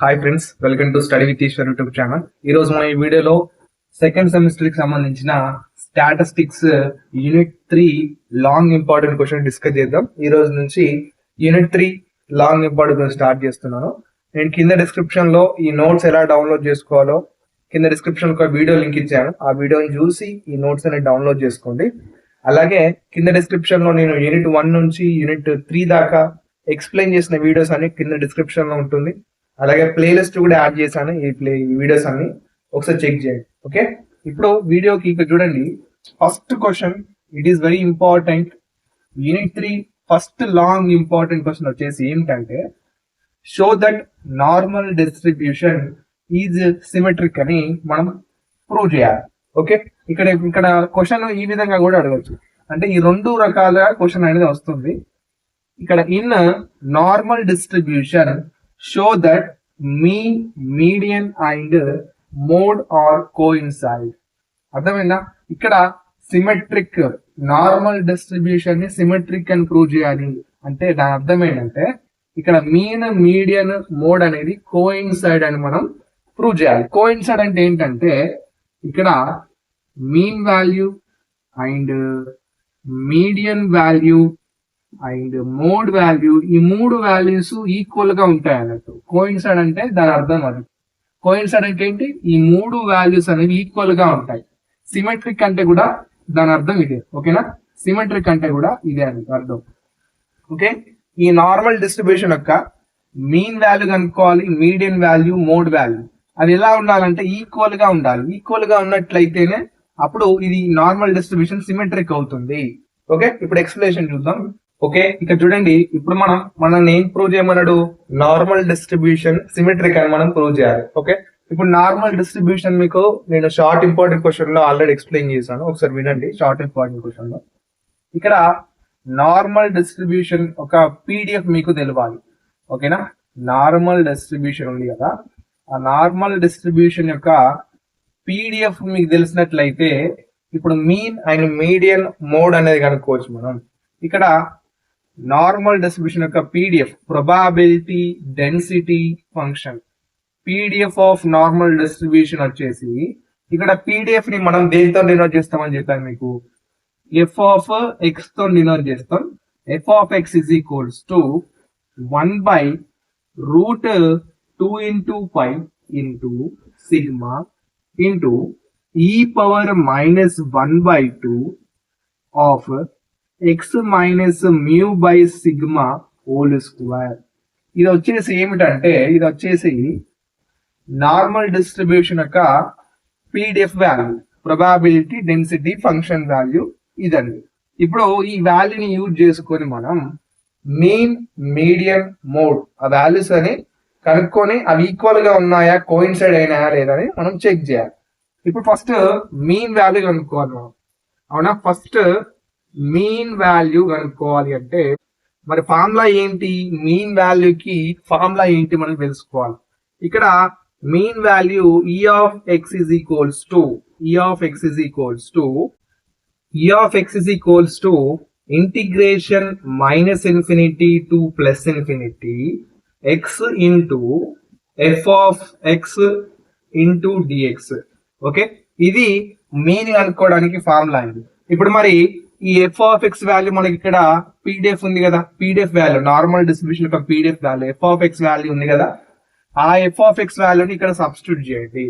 Hi friends, welcome to study with Eshwar YouTube channel. ఈ రోజు మన ఈ వీడియోలో సెకండ్ సెమిస్టర్ కి సంబంధించిన statistics unit 3 long important question discuss చేద్దాం. ఈ రోజు నుంచి యూనిట్ 3 లాంగ్ ఇంపార్టెంట్ స్టార్ట్ చేస్తున్నాను. నేను కింద డిస్క్రిప్షన్ లో ఈ నోట్స్ ఎలా డౌన్లోడ్ చేసుకోవాలో కింద డిస్క్రిప్షన్ ఒక వీడియో లింక్ ఇచ్చాను. ఆ వీడియోని చూసి ఈ నోట్స్ అనేది డౌన్లోడ్ చేసుకోండి. అలాగే కింద డిస్క్రిప్షన్ లో నేను యూనిట్ 1 నుంచి యూనిట్ 3 దాకా ఎక్స్ప్లెయిన్ చేసిన వీడియోస్ అన్ని కింద డిస్క్రిప్షన్ లో ఉంటుంది. అలాగే ప్లేలిస్ట్ కూడా యాడ్ చేశాను. ఈ వీడియోస్ అన్ని ఒకసారి చెక్ చేయండి. ఓకే, ఇప్పుడు వీడియోకి ఇక్కడ చూడండి. First question, it is very important. Unit 3 first long important question వచ్చేసి ఏమిటంటే, show that normal distribution is symmetric అని మనం ప్రూవ్ చేయాలి. ఓకే, ఇక్కడ క్వశ్చన్ ఈ విధంగా కూడా అడగచ్చు. అంటే ఈ రెండు రకాల క్వశ్చన్ అనేది వస్తుంది. ఇక్కడ in normal distribution show that mean, median and mode are coincide. అర్థమైందా? ఇక్కడ సిమెట్రిక్ నార్మల్ డిస్ట్రిబ్యూషన్ ని సిమెట్రిక్ అని ప్రూవ్ చేయాలి అంటే దాని అర్థం ఏంటంటే, ఇక్కడ మీన్, మీడియన్, మోడ్ అనేది కోయిన్సైడ్ అని మనం ప్రూవ్ చేయాలి. కోయిన్సైడ్ అంటే ఏంటంటే, ఇక్కడ mean value and median value and mode value, ఈ మూడు వాల్యూస్ ఈక్వల్ గా ఉంటాయి అన్నట్టు. కోయిన్సైడ్ అంటే దాని అర్థం అది. కోయిన్సైడ్ అంటే ఏంటి? ఈ మూడు వాల్యూస్ అనేవి ఈక్వల్ గా ఉంటాయి. సిమెట్రిక్ అంటే కూడా దాని అర్థం ఇదే. ఓకేనా? సిమెట్రిక్ అంటే కూడా ఇదే అని అర్థం. ఓకే, ఈ నార్మల్ డిస్ట్రిబ్యూషన్ యొక్క మీన్ వాల్యూ కనుక్కోవాలి, మీడియన్ వాల్యూ, మోడ్ వాల్యూ అది ఎలా ఉండాలంటే ఈక్వల్ గా ఉండాలి. ఈక్వల్ గా ఉన్నట్లయితేనే అప్పుడు ఇది నార్మల్ డిస్ట్రిబ్యూషన్ సిమెట్రిక్ అవుతుంది. ఓకే, ఇప్పుడు ఎక్స్ప్లెనేషన్ చూద్దాం. ఓకే, ఇక్కడ చూడండి. ఇప్పుడు మనం ఏం ప్రూవ్ చేయమన్నాడు? నార్మల్ డిస్ట్రిబ్యూషన్ సిమెట్రిక్ అని మనం ప్రూవ్ చేయాలి. ఓకే, ఇప్పుడు నార్మల్ డిస్ట్రిబ్యూషన్ మీకు నేను షార్ట్ ఇంపార్టెంట్ క్వశ్చన్ లో ఆల్రెడీ ఎక్స్ప్లెయిన్ చేశాను. ఒకసారి వినండి. షార్ట్ ఇంపార్టెంట్ క్వశ్చన్ లో ఇక్కడ నార్మల్ డిస్ట్రిబ్యూషన్ ఒక పీడిఎఫ్ మీకు తెలవాలి. ఓకేనా? నార్మల్ డిస్ట్రిబ్యూషన్ ఉంది కదా, ఆ నార్మల్ డిస్ట్రిబ్యూషన్ యొక్క పీడిఎఫ్ మీకు తెలిసినట్లయితే ఇప్పుడు మీన్ అండ్ మీడియన్, మోడ్ అనేది కనుక్కోవచ్చు మనం. ఇక్కడ నార్మల్ డిస్ట్రిబ్యూషన్ యొక్క PDF probability density function. PDF of normal distribution వచ్చేసి ఇక్కడ పీడిఎఫ్ ని మనం దేనితో డినోట్ చేస్తామని చెప్పాను మీకు. ఎఫ్ ఆఫ్ ఎక్స్ తో డినోట్ చేస్తాం. F of X is equals to 1/√2 into π into sigma into e⁻−1/2 of x minus mu by sigma whole square. ఇది వచ్చేసి ఏమిటంటే, ఇది వచ్చేసి నార్మల్ డిస్ట్రిబ్యూషన్ యొక్క PDF value, probability density function value ఇదండి. ఇప్పుడు ఈ వాల్యూని యూజ్ చేసుకొని మనం మీన్, మీడియన్, మోడ్ ఆ వాల్యూస్ అని కనుక్కొని అవి ఈక్వల్ గా ఉన్నాయా, కోయిన్సైడ్ అయినాయా లేదని మనం చెక్ చేయాలి. ఇప్పుడు ఫస్ట్ మీన్ వాల్యూ కనుక్కోవాలి మనం. అవునా? ఫస్ట్ మీన్ వాల్యూ కనుక్కోవాలి అంటే మరి ఫార్ములా ఏంటి? మీన్ వాల్యూకి ఫార్ములా ఏంటి మనం తెలుసుకోవాలి. ఇక్కడ mean value e of x is equals to integration -infinity to +infinity x into f of x into dx. Okay, ఇది మీన్ కనుక్కోవడానికి ఫార్ములా అండి. ఇప్పుడు మరి ఈ ఎఫ్ ఆఫ్ ఎక్స్ వాల్యూ మనకి ఇక్కడ పీడిఎఫ్ ఉంది కదా, పీడిఎఫ్ వాల్యూ నార్మల్ డిస్ట్రిబ్యూషన్ యొక్క PDF value F of x value ఉంది కదా, ఆ ఎఫ్ ఆఫ్ ఎక్స్ వాల్యూని ఇక్కడ సబ్స్టిట్యూట్ చేయండి.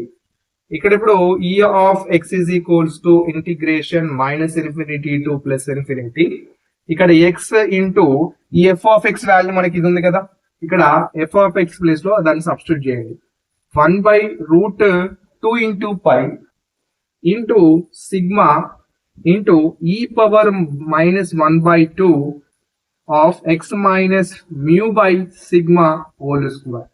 ఇక్కడ ఇప్పుడు ఈ of X is equals to integration -infinity to +infinity. ఇక్కడ ఎక్స్ ఇంటూ ఈ ఎఫ్ ఆఫ్ ఎక్స్ వాల్యూ మనకి ఇది ఉంది కదా, ఇక్కడ ఎఫ్ ఆఫ్ ఎక్స్ ప్లేస్ లో దాన్ని సబ్స్టిట్యూట్ చేయండి. 1/√2 into π into sigma into e⁻−1/2 of x minus mu by sigma whole square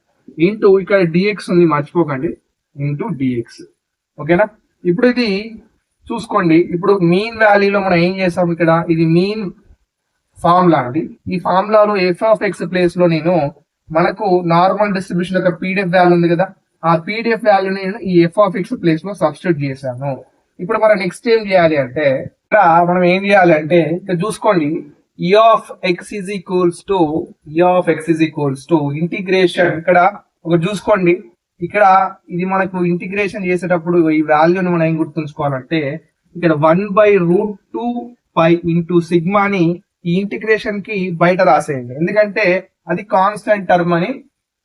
into ఇక్కడ dx ఉంది మర్చిపోకండి, into dx. ఓకేనా? ఇప్పుడు ఇది చూసుకోండి. ఇప్పుడు మీన్ వాల్యూలో మనం ఏం చేస్తాం, ఇక్కడ ఇది మీన్ ఫార్ములా అండి. ఈ ఫార్ములాలో ఎఫ్ ఆఫ్ ఎక్స్ ప్లేస్ లో నేను మనకు నార్మల్ డిస్ట్రిబ్యూషన్ యొక్క పీడిఎఫ్ వాల్యూ ఉంది కదా, ఆ పీడిఎఫ్ వాల్యూని నేను ఈ ఎఫ్ ఆఫ్ ఎక్స్ ప్లేస్ లో సబ్స్టిట్యూట్ చేశాను. ఇప్పుడు మనం నెక్స్ట్ ఏం చేయాలి అంటే, ఇక్కడ మనం ఏం చేయాలి అంటే ఇక్కడ చూసుకోండి. e of x is equals to integration ఇక్కడ ఒక చూసుకోండి ఇక్కడ ఇది మనకు ఇంటిగ్రేషన్ చేసేటప్పుడు ఈ వాల్యూని మనం ఏం గుర్తుంచుకోవాలంటే ఇక్కడ 1/√2π ఇంటూ సిగ్మాని ఈ ఇంటిగ్రేషన్ కి బయట రాసేయండి, ఎందుకంటే అది కాన్స్టెంట్ టర్మ్ అని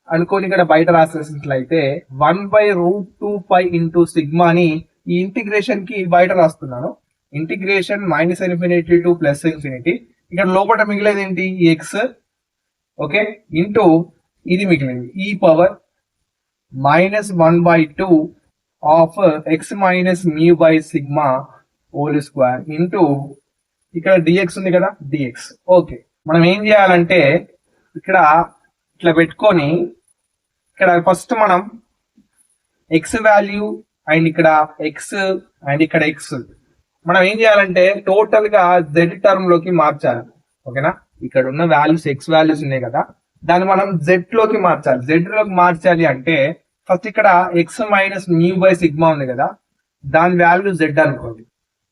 అనుకోని ఇక్కడ బయట రాసేసినట్లయితే 1/√2π ఇంటూ సిగ్మాని ఈ ఇంటిగ్రేషన్ కి బయట రాస్తున్నాను. Integration -∞ to +∞. ఇక్కడ లోపల మిగిలేదు ఏంటి, ఎక్స్, ఓకే, ఇంటూ ఇది మిగిలింది ఈ power -1/2 of x minus mu by sigma whole square into ఇక్కడ dx ఉంది కదా, dx. ఓకే, మనం ఏం చేయాలంటే ఇక్కడ ఇట్లా పెట్టుకొని ఇక్కడ ఫస్ట్ మనం x వాల్యూ అండ్ ఇక్కడ x అండ్ ఇక్కడ x మనం ఏం చేయాలంటే టోటల్ గా z టర్మ్ లోకి మార్చాలి. ఓకేనా, ఇక్కడ ఉన్న వాల్యూస్ x వాల్యూస్ ఉన్నాయి కదా, దాన్ని మనం z లోకి మార్చాలి. z లోకి మార్చాలి అంటే ఫస్ట్ ఇక్కడ x minus mu by sigma ఉంది కదా, దాని వాల్యూ z అనుకోండి.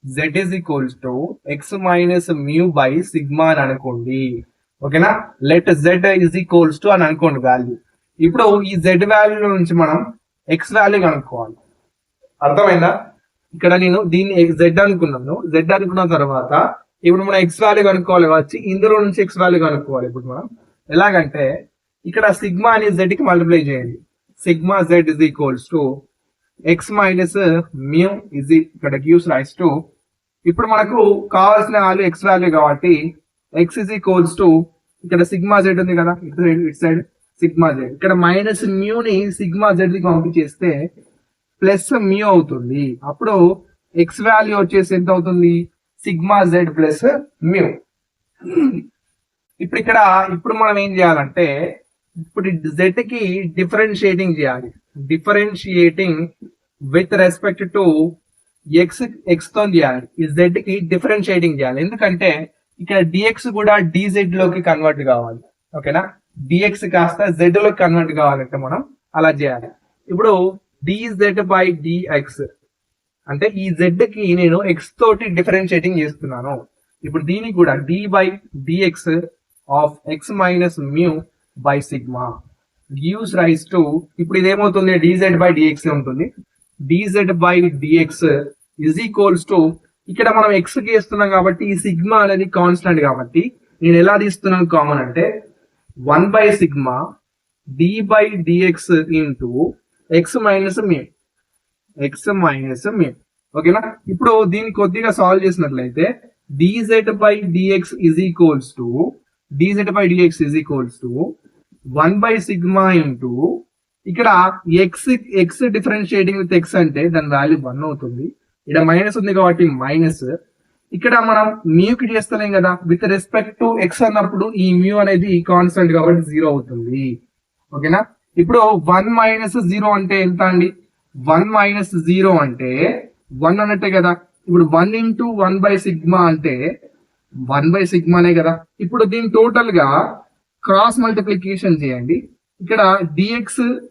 z is equals to x minus mu by sigma అని అనుకోండి. ఓకేనా, let z is equals to అని అనుకోండి వాల్యూ. ఇప్పుడు ఈ z వాల్యూ నుంచి మనం x వాల్యూ కనుక్కోవాలి. అర్థమైందా? ఇక్కడ నేను దీన్ని z అనుకున్నాను. z అనుకున్న తర్వాత ఇప్పుడు మనం x వాల్యూ కనుక్కోవాలి, వచ్చి ఇందులో నుంచి x వాల్యూ కనుక్కోవాలి. ఇప్పుడు మనం ఎలాగంటే ఇక్కడ సిగ్మా అని z కి మల్టిప్లై చేయండి. Sigma z is equals to x minus mu is ఇక్కడ గివ్స్ రైస్ టు, ఇప్పుడు మనకు కావాల్సిన వాల్యూ x వాల్యూ కాబట్టి x ఇస్ ఈక్వల్స్ టు ఇక్కడ సిగ్మా z ఉంది కదా, ఇటు సైడ్ సిగ్మా z, ఇక్కడ మైనస్ మ్యూని సిగ్మా z కి పంపించేస్తే ప్లస్ మ్యూ అవుతుంది. అప్పుడు x వాల్యూ వచ్చేసి ఎంత అవుతుంది, సిగ్మా z ప్లస్ మ్యూ. ఇప్పుడు మనం ఏం చేయాలంటే ఇప్పుడు z కి డిఫరెన్షియేటింగ్ చేయాలి. Differentiating with respect to x తో చేయాలి. ఈ z కి డిఫరెన్షియేటింగ్ చేయాలి, ఎందుకంటే ఇక్కడ dx కూడా dz లోకి కన్వర్ట్ కావాలి. ఓకేనా, dx కాస్త z లోకి కన్వర్ట్ కావాలంటే మనం అలా చేయాలి. ఇప్పుడు dz బై dx అంటే ఈ z కి నేను x తోటి డిఫరెన్షియేటింగ్ చేస్తున్నాను. ఇప్పుడు దీనికి కూడా d by dx of x minus mu by sigma gives rise to, ఇప్పుడు ఇదేమవుతుంది, dz బై dx ఉంటుంది. dz by dx is equals to, ఇక్కడ మనం x కి వేస్తున్నాం కాబట్టి ఈ సిగ్మా అనేది కాన్స్టెంట్ కాబట్టి నేను ఎలా తీస్తున్నాను కామన్ అంటే 1 by sigma d by dx into x minus mu, x minus mu. ఓకేనా, ఇప్పుడు దీన్ని కొద్దిగా సాల్వ్ చేసినట్లయితే dz by dx is equals to, dz by dx is equals to 1 by sigma into ఇక్కడ x డిఫరెన్షియేటింగ్ విత్ x అంటే దాని value 1 అవుతుంది. ఇక్కడ మైనస్ ఉంది కాబట్టి మైనస్, ఇక్కడ మనం మ్యూకి చేస్తలేం కదా, విత్ రెస్పెక్ట్ టు x అన్నప్పుడు ఈ మ్యూ అనేది కాన్స్టెంట్ కాబట్టి 0 అవుతుంది. ఓకేనా, ఇప్పుడు 1 మైనస్ 0 అంటే ఎంత అండి, 1 మైనస్ 0 అంటే 1 అన్నట్టే కదా. ఇప్పుడు 1 ఇంటూ 1 బై సిగ్మా అంటే 1 బై సిగ్మానే కదా. ఇప్పుడు దీని టోటల్ గా క్రాస్ మల్టిప్లికేషన్ చేయండి. ఇక్కడ dx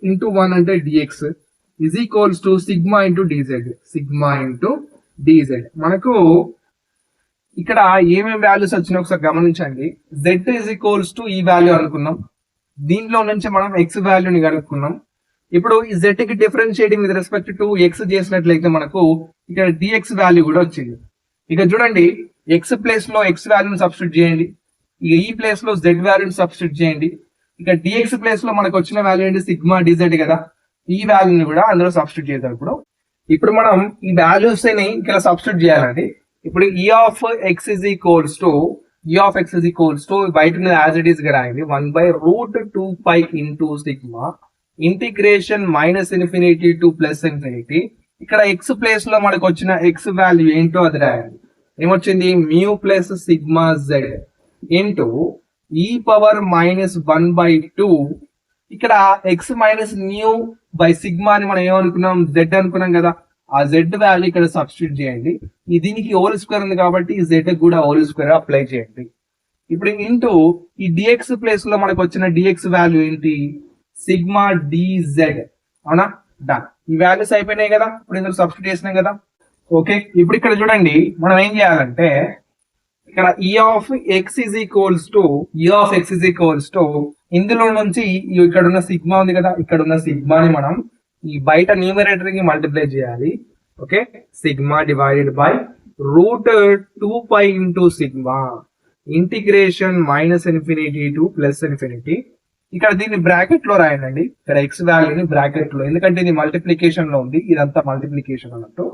ఇంటూ 1 అంటే dx is equals to sigma into dz, sigma into dz. మనకు ఇక్కడ ఏమేమి వాల్యూస్ వచ్చినా ఒకసారి గమనించండి. z ఇజ్ ఈక్వల్స్ టు ఈ వాల్యూ అనుకున్నాం, దీంట్లో నుంచి మనం x వాల్యూని కనుక్కున్నాం. ఇప్పుడు ఈ z కి differentiating with respect to x చేసినట్లయితే మనకు ఇక్కడ dx వాల్యూ కూడా వచ్చింది. ఇక చూడండి, x ప్లేస్ లో x వాల్యూని సబ్స్టిట్యూట్ చేయండి, ఇక ఈ ప్లేస్ లో z వాల్యూని సబ్స్టిట్యూట్ చేయండి. ఇక dx ప్లేస్ లో మనకు వచ్చిన వాల్యూ ఏంటి, సిగ్మా dz కదా, ఈ వాల్యూని కూడా అందులో సబ్స్టిట్యూట్ చేద్దాం. ఇప్పుడు మనం ఈ వాల్యూస్ ని ఇక్కడ సబ్స్టిట్యూట్ చేయాలండి. ఇప్పుడు e of x is equals to బయట యాజ్ ఇట్ ఈస్ గా రాయండి, 1/√2π ఇంటూ సిగ్మా ఇంటిగ్రేషన్ -∞ టు +∞. ఇక్కడ x ప్లేస్ లో మనకు వచ్చిన x వాల్యూ ఏంటో అది రాయండి. ఏమొచ్చింది, mu plus sigma z into e power -1/2. ఇక్కడ x minus new by sigma అని మనం ఏమనుకున్నాం, z అనుకున్నాం కదా, ఆ z వాల్యూ ఇక్కడ సబ్స్టిట్యూట్ చేయండి. దీనికి హోల్ స్క్వేర్ ఉంది కాబట్టి ఈ z కూడా హోల్ స్క్వేర్ అప్లై చేయండి. ఇప్పుడు ఇంటూ ఈ dx ప్లేస్ లో మనకు వచ్చిన dx వాల్యూ ఏంటి, సిగ్మా dz. అవునా, డన్. ఈ వాల్యూస్ అయిపోయినాయి కదా, ఇప్పుడు ఇందులో సబ్స్టిట్యూట్ చేసినాం కదా. ఓకే, ఇప్పుడు ఇక్కడ చూడండి, మనం ఏం చేయాలంటే ఇక్కడ e of x is equals to ఇందులో నుంచి ఇక్కడ ఉన్న సిగ్మా ఉంది కదా, ఇక్కడ ఉన్న సిగ్మాని మనం ఈ బయట న్యూమరేటర్ కి మల్టిప్లై చేయాలి. Okay, sigma divided by root 2π into sigma integration -∞ to +∞. ఇక్కడ దీన్ని బ్రాకెట్ లో రాయండి. ఇక్కడ ఎక్స్ వాల్యూని బ్రాకెట్ లో, ఎందుకంటే ఇది మల్టిప్లికేషన్ లో ఉంది, ఇదంతా మల్టిప్లికేషన్ అన్నట్టు.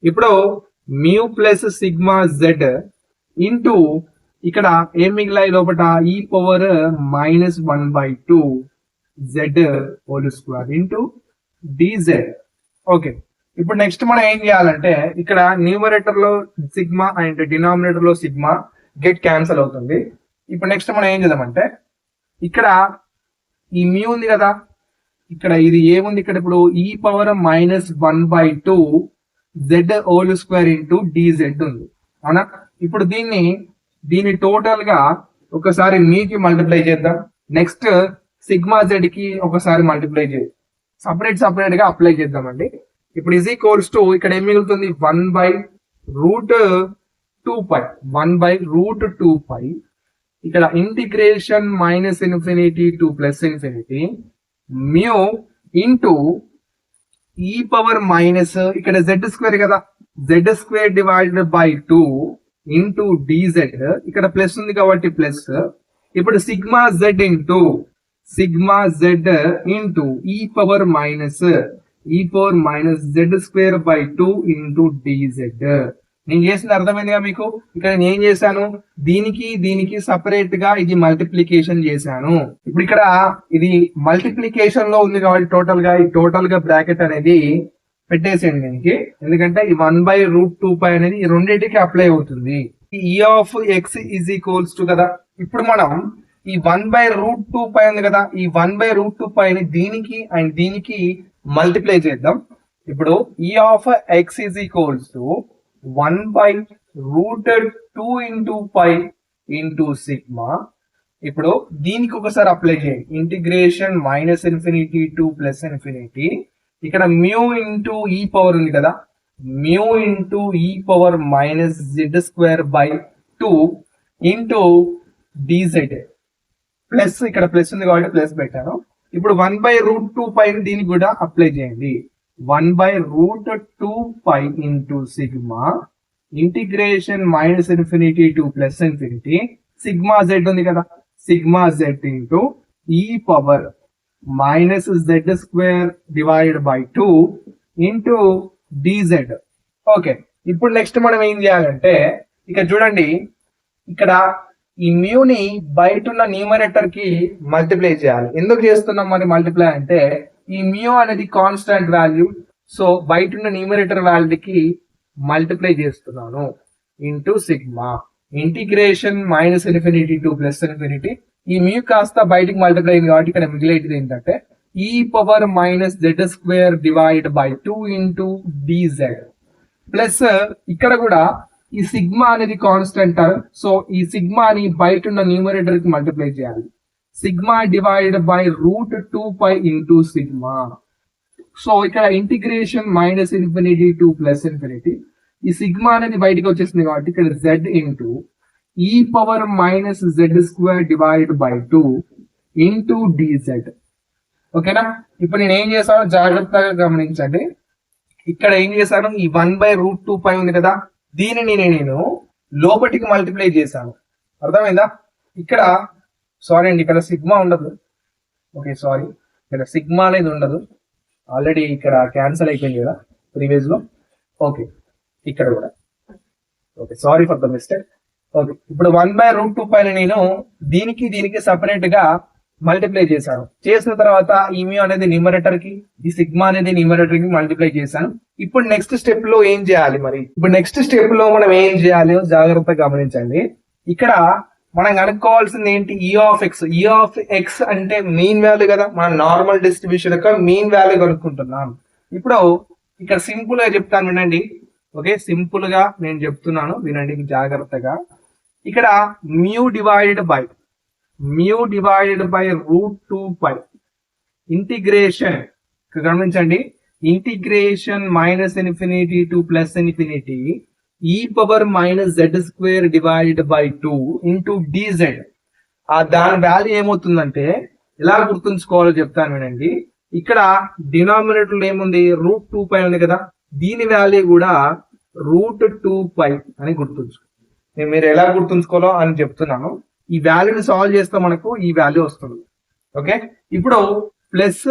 ఇప్పుడు mu plus sigma z into ఇక్కడ ఏం మిగిలాయి లోపల e power -1/2 z whole square into dz. Okay, ఇప్పుడు నెక్స్ట్ మనం ఏం చేయాలంటే ఇక్కడ న్యూమరేటర్ లో సిగ్మా అండ్ డినామినేటర్ లో సిగ్మా గెట్ క్యాన్సల్ అవుతుంది. ఇప్పుడు నెక్స్ట్ మనం ఏం చేద్దామంటే ఇక్కడ ఈ మ్యూ ఉంది కదా, ఇక్కడ ఇది ఏముంది, ఇక్కడ ఇప్పుడు e power -1/2 z whole square into dz ఉంది, అవునా. ఇప్పుడు దీన్ని టోటల్ గా ఒకసారి మీకి మల్టిప్లై చేద్దాం, నెక్స్ట్ సిగ్మా జెడ్ కి ఒకసారి మల్టిప్లై చేద్దాం, సపరేట్ గా అప్లై చేద్దామండి. ఇప్పుడు ఈజ్ ఈక్వల్స్ టు ఇక్కడ ఏం మిగులుతుంది 1/√2π ఇక్కడ integration -∞ to +∞ mu into e power minus ఇక్కడ z స్క్వేర్ కదా, z² divided by 2 into dz. ఇక్కడ ప్లస్ ఉంది కాబట్టి ప్లస్. ఇప్పుడు sigma z into e power minus z² by 2 into dz. నేను చేసింది అర్థమైందిగా మీకు. ఇక్కడ నేను ఏం చేశాను, దీనికి సపరేట్ గా ఇది మల్టిప్లికేషన్ చేశాను. ఇప్పుడు ఇక్కడ ఇది మల్టిప్లికేషన్ లో ఉంది కాబట్టి టోటల్ గా బ్రాకెట్ అనేది పెట్టేసేయండి దీనికి, ఎందుకంటే ఈ 1/√2π అనేది ఈ రెండింటికి అప్లై అవుతుంది. ఈ e(x) ఈజ్ ఈక్వల్స్ టు కదా, ఇప్పుడు మనం ఈ 1/√2π ఉంది కదా, ఈ 1/√2π ని దీనికి అండ్ దీనికి మల్టిప్లై చేద్దాం. ఇప్పుడు e(x) is equals to 1/√2 into π into sigma. ఇప్పుడు దీనికి ఒకసారి అప్లై చేయండి, ఇంటిగ్రేషన్ -∞ టు +∞. ఇక్కడ మ్యూ ఇంటూ ఈ పవర్ ఉంది కదా, mu into e power -z² by 2 into dz plus, ఇక్కడ ప్లస్ ఉంది కాబట్టి ప్లస్ పెట్టాను. ఇప్పుడు 1/√2π దీనికి కూడా అప్లై చేయండి, 1/√2π into sigma integration -∞ to +∞. Sigma z ఉంది కదా, sigma z into e power -z² divided by 2 into dz. Okay, ఇప్పుడు నెక్స్ట్ మనం ఏం చేయాలంటే ఇక్కడ చూడండి, ఇక్కడ ఈ మ్యూని బయట ఉన్న న్యూమరేటర్ కి మల్టిప్లై చేయాలి. ఎందుకు చేస్తున్నాం మరి మల్టిప్లై అంటే, ఈ మ్యూ అనేది కాన్స్టాంట్ వాల్యూ, సో బయట ఉన్న న్యూమరేటర్ వాల్యూకి మల్టిప్లై చేస్తున్నాను ఇంటూ సిగ్మా ఇంటిగ్రేషన్ -∞ టు +∞. ఈ మ్యూ కాస్త బయటికి మల్టిప్లై అయింది కాబట్టి ఇక్కడ మిగిలేటిది ఏంటంటే e power -z² divide by 2 into dz plus ఇక్కడ కూడా ఈ సిగ్మా అనేది కాన్స్టెంట్, సో ఈ సిగ్మాని బయట ఉన్న న్యూమరేటర్ కి మల్టిప్లై చేయాలి, sigma divided by √2π into sigma. So ఇక్కడ ఇంటిగ్రేషన్ -∞ టు +∞. ఈ సిగ్మా అనేది బయటకు వచ్చేసింది కాబట్టి ఇక్కడ z into e power -z² divided by 2 into dz. ఓకేనా, ఇప్పుడు నేను ఏం చేశానో జాగ్రత్తగా గమనించండి. ఇక్కడ ఏం చేశాను, ఈ 1/√2π ఉంది కదా, దీనిని నేను లోపటికి మల్టిప్లై చేశాను, అర్థమైందా. ఇక్కడ సారీ అండి, ఇక్కడ సిగ్మా ఉండదు. ఓకే సారీ, ఇక్కడ సిగ్మా అనేది ఉండదు, ఆల్రెడీ ఇక్కడ క్యాన్సిల్ అయిపోయింది కదా ప్రీవియస్ లో. ఓకే, ఇక్కడ కూడా okay, sorry for the mistake. Okay, ఇప్పుడు 1/√2π నేను దీనికి సపరేట్ గా మల్టిప్లై చేశాను. చేసిన తర్వాత ఈ మ్యూ అనేది న్యూమరేటర్ కి, ఈ సిగ్మా అనేది న్యూమరేటర్ కి మల్టిప్లై చేశాను. ఇప్పుడు నెక్స్ట్ స్టెప్ లో ఏం చేయాలి, మరి ఇప్పుడు నెక్స్ట్ స్టెప్ లో మనం ఏం చేయాలి జాగ్రత్తగా గమనించండి. ఇక్కడ మనం కనుక్కోవాల్సింది ఏంటి, e(x) అంటే మీన్ వాల్యూ కదా, మన నార్మల్ డిస్ట్రిబ్యూషన్ యొక్క మీన్ వాల్యూ కనుక్కుంటున్నాం. ఇప్పుడు ఇక్కడ సింపుల్ గా చెప్తాను వినండి. ఓకే, సింపుల్ గా నేను చెప్తున్నాను వినండి జాగ్రత్తగా. ఇక్కడ మ్యూ డివైడెడ్ బై √2π ఇంటిగ్రేషన్ గమనించండి, integration -∞ to +∞ e power -z² divided by 2 into dz. దాని వాల్యూ ఏమవుతుందంటే ఎలా గుర్తుంచుకోవాలో చెప్తాను వినండి. ఇక్కడ డినామినేటర్ ఏముంది, √2π ఉంది కదా, దీని వాల్యూ కూడా √2π అని గుర్తుంచుకో. నేను మీరు ఎలా గుర్తుంచుకోవాలో అని చెప్తున్నాను. ఈ వాల్యూని సాల్వ్ చేస్తే మనకు ఈ వాల్యూ వస్తుంది. ఓకే, ఇప్పుడు ప్లస్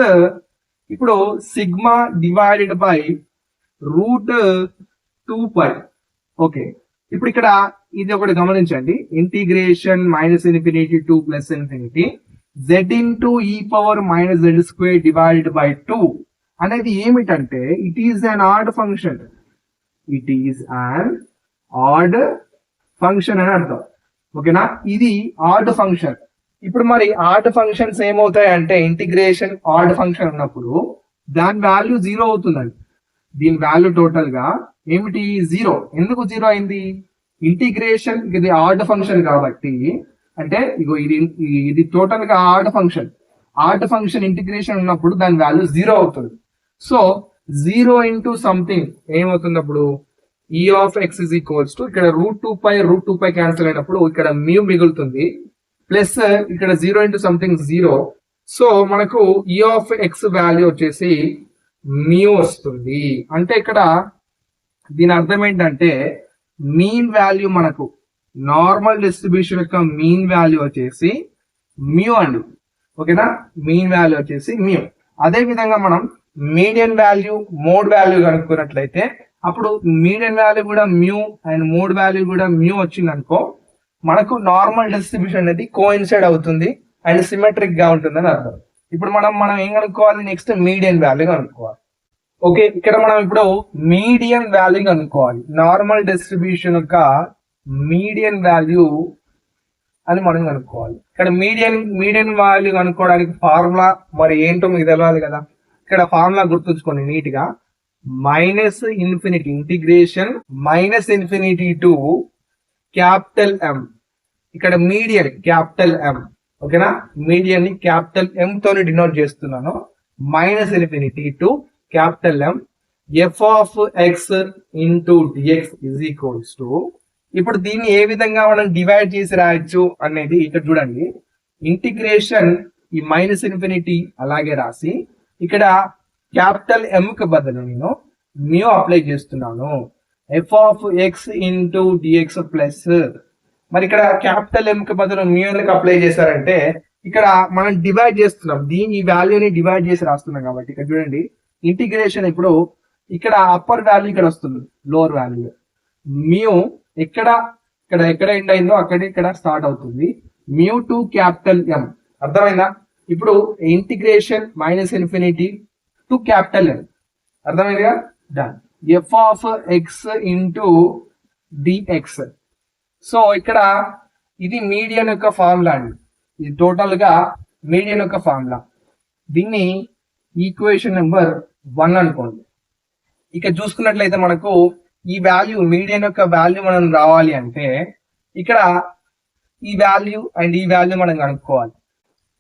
ఇప్పుడు సిగ్మా డివైడెడ్ బై √2π. ఓకే, ఇప్పుడు ఇక్కడ ఇది ఒకటి గమనించండి, integration -∞ to +∞ z into e⁻−z² divided by 2 అనేది ఏమిటంటే it is an add function. It is an add function అని అర్థం. ఓకేనా, ఇది ఆడ్ ఫంక్షన్. ఇప్పుడు మరి ఆడ్ ఫంక్షన్స్ ఏమవుతాయి అంటే ఇంటిగ్రేషన్ ఆడ్ ఫంక్షన్ ఉన్నప్పుడు దాని వాల్యూ 0 అవుతుందండి. దీని వాల్యూ టోటల్ గా ఏమిటి, 0. ఎందుకు 0 అయింది, ఇంటిగ్రేషన్ ఇది ఆడ్ ఫంక్షన్ కాబట్టి. అంటే ఇగో ఇది టోటల్ గా add function. Add function integration ఉన్నప్పుడు దాని వాల్యూ 0 అవుతుంది. సో 0 ఇంటూ సంథింగ్ ఏమవుతుంది అప్పుడు, e(x) ఇక్కడ √2π క్యాన్సిల్ అయినప్పుడు ఇక్కడ మ్యూ మిగులుతుంది, ప్లస్ ఇక్కడ 0 ఇంటూ సంథింగ్ 0. సో మనకు e(x) వాల్యూ వచ్చేసి మ్యూ వస్తుంది. అంటే ఇక్కడ దీని అర్థం ఏంటంటే మీన్ వాల్యూ, మనకు నార్మల్ డిస్ట్రిబ్యూషన్ యొక్క మీన్ వాల్యూ వచ్చేసి మ్యూ అండి. ఓకేనా, మీన్ వాల్యూ వచ్చేసి మ్యూ. అదే విధంగా మనం మీడియన్ వాల్యూ, మోడ్ వాల్యూ కనుక్కున్నట్లయితే అప్పుడు మీడియన్ వాల్యూ కూడా మ్యూ అండ్ మోడ్ వాల్యూ కూడా మ్యూ వచ్చింది అనుకో, మనకు నార్మల్ డిస్ట్రిబ్యూషన్ అనేది కోయిన్సైడ్ అవుతుంది అండ్ సిమెట్రిక్ గా ఉంటుంది అని అర్థం. ఇప్పుడు మనం ఏం కనుక్కోవాలి, నెక్స్ట్ మీడియన్ వాల్యూ కనుక్కోవాలి. ఓకే, ఇక్కడ మనం ఇప్పుడు మీడియన్ వాల్యూ కనుక్కోవాలి. నార్మల్ డిస్ట్రిబ్యూషన్ యొక్క మీడియన్ వాల్యూ అని మనం కనుక్కోవాలి. ఇక్కడ మీడియన్ వాల్యూ కనుక్కోవడానికి ఫార్ములా మరి ఏంటో మీకు తెలియాలి కదా. ఇక్కడ ఫార్ములా గుర్తుంచుకోండి నీట్ గా, -∞ ఇంటిగ్రేషన్ -∞ to క్యాపిటల్ M. ఇక్కడ మీడియన్ క్యాపిటల్ M. ఓకేనా, మీడియన్ ని క్యాపిటల్ M తోని డినోట్ చేస్తున్నాను. -∞ to capital M f(x) into dx is = ఇప్పుడు దీన్ని ఏ విధంగా మనం డివైడ్ చేసి రాయొచ్చు అనేది ఇక్కడ చూడండి. ఇంటిగ్రేషన్ ఈ -∞ అలాగే రాసి ఇక్కడ క్యాపిటల్ M కి బదులు నేను మ్యూ అప్లై చేస్తున్నాను. f(x) into dx ప్లస్, మరి ఇక్కడ క్యాపిటల్ M కి బదులు మ్యూ ఎందుకు అప్లై చేశారంటే ఇక్కడ మనం డివైడ్ చేస్తున్నాం, దీని ఈ వాల్యూని డివైడ్ చేసి రాస్తున్నాం కాబట్టి. ఇక్కడ చూడండి ఇంటిగ్రేషన్ ఇప్పుడు ఇక్కడ అప్పర్ వాల్యూ ఇక్కడ వస్తుంది, లోవర్ వాల్యూ మ్యూ ఎక్కడ ఎండ్ అయిందో ఇక్కడ స్టార్ట్ అవుతుంది, మ్యూ టు క్యాపిటల్ M. అర్థమైందా? ఇప్పుడు ఇంటిగ్రేషన్ -∞ to క్యాపిటల్ M. అర్థమైందిగా, done. f(x) into dx. So ఇక్కడ ఇది మీడియన్ యొక్క ఫార్ములా అండి, ఇది టోటల్ గా మీడియన్ యొక్క ఫార్ములా. దీన్ని ఈక్వేషన్ నెంబర్ 1 అనుకోండి. ఇక చూసుకున్నట్లయితే మనకు ఈ వాల్యూ మీడియన్ యొక్క వాల్యూ మనం రావాలి అంటే ఇక్కడ ఈ వాల్యూ అండ్ ఈ వాల్యూ మనం కనుక్కోవాలి.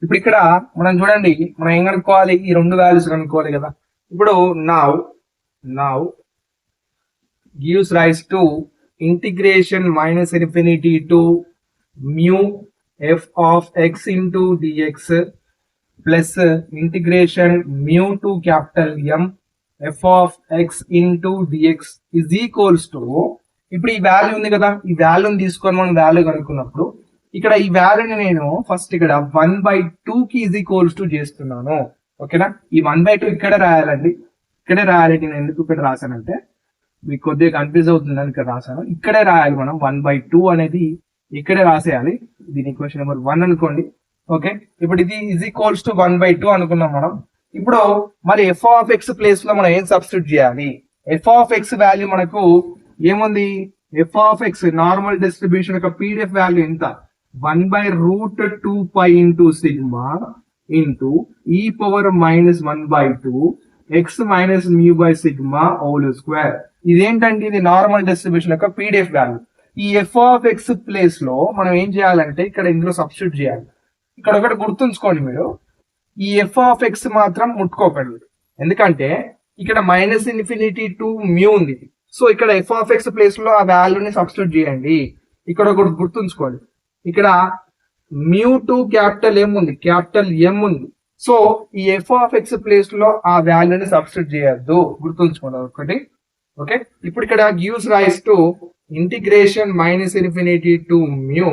ఇప్పుడు ఇక్కడ మనం చూడండి, మనం ఏం కనుక్కోవాలి, ఈ రెండు వాల్యూస్ కనుక్కోవాలి కదా. ఇప్పుడు now gives rise to integration -∞ to mu f(x) into dx plus integration mu to capital M f(x) into dx is equals to, ఇప్పుడు ఈ వాల్యూ ఉంది కదా, ఈ వాల్యూని తీసుకొని మనం వాల్యూ కనుక్కున్నప్పుడు ఇక్కడ ఈ వాల్యూని నేను ఫస్ట్ ఇక్కడ 1/2 కి = చేస్తున్నాను. ఓకేనా, ఈ 1/2 ఇక్కడే రాయాలండి, ఇక్కడే రాయాలి. నేను ఎందుకు ఇక్కడ రాశానంటే మీకు కొద్దిగా కన్ఫ్యూజ్ అవుతుందని ఇక్కడ రాశాను. ఇక్కడే రాయాలి మనం, 1/2 అనేది ఇక్కడే రాసేయాలి. దీని ఈక్వేషన్ నెంబర్ 1 అనుకోండి. ఓకే, ఇప్పుడు ఇది = 1/2 అనుకున్నాం మనం. ఇప్పుడు మరి f(x) ప్లేస్ లో మనం ఏం సబ్స్టిట్యూట్ చేయాలి? f(x) వాల్యూ మనకు ఏముంది, f(x) నార్మల్ డిస్ట్రిబ్యూషన్ యొక్క PDF వాల్యూ ఎంత, 1/√2π into sigma into e⁻−1/2 x minus mu by sigma whole square. ఇదేంటంటే ఇది నార్మల్ డిస్ట్రిబ్యూషన్ యొక్క PDF వాల్యూ. ఈ f(x) ప్లేస్ లో మనం ఏం చేయాలంటే ఇక్కడ ఇందులో సబ్స్టిట్యూట్ చేయాలి. ఇక్కడ ఒకటి గుర్తుంచుకోండి మీరు, ఈ f(x) మాత్రం ముట్టుకోకండి, ఎందుకంటే ఇక్కడ -∞ to mu ఉంది. సో ఇక్కడ f(x) ప్లేస్ లో ఆ వాల్యూని సబ్స్టిట్యూట్ చేయండి. ఇక్కడ ఒకటి గుర్తుంచుకోండి, ఇక్కడ మ్యూ టు క్యాపిటల్ ఎం ఉంది, క్యాపిటల్ ఎం ఉంది. సో ఈ ఎఫ్ ఆఫ్ ఎక్స్ ప్లేస్ లో ఆ వాల్యూని సబ్స్టిట్యూట్ చేయొద్దు, గుర్తుంచుకోండి ఒకటి. ఓకే, ఇప్పుడు ఇక్కడ gives rise to integration minus infinity to mu.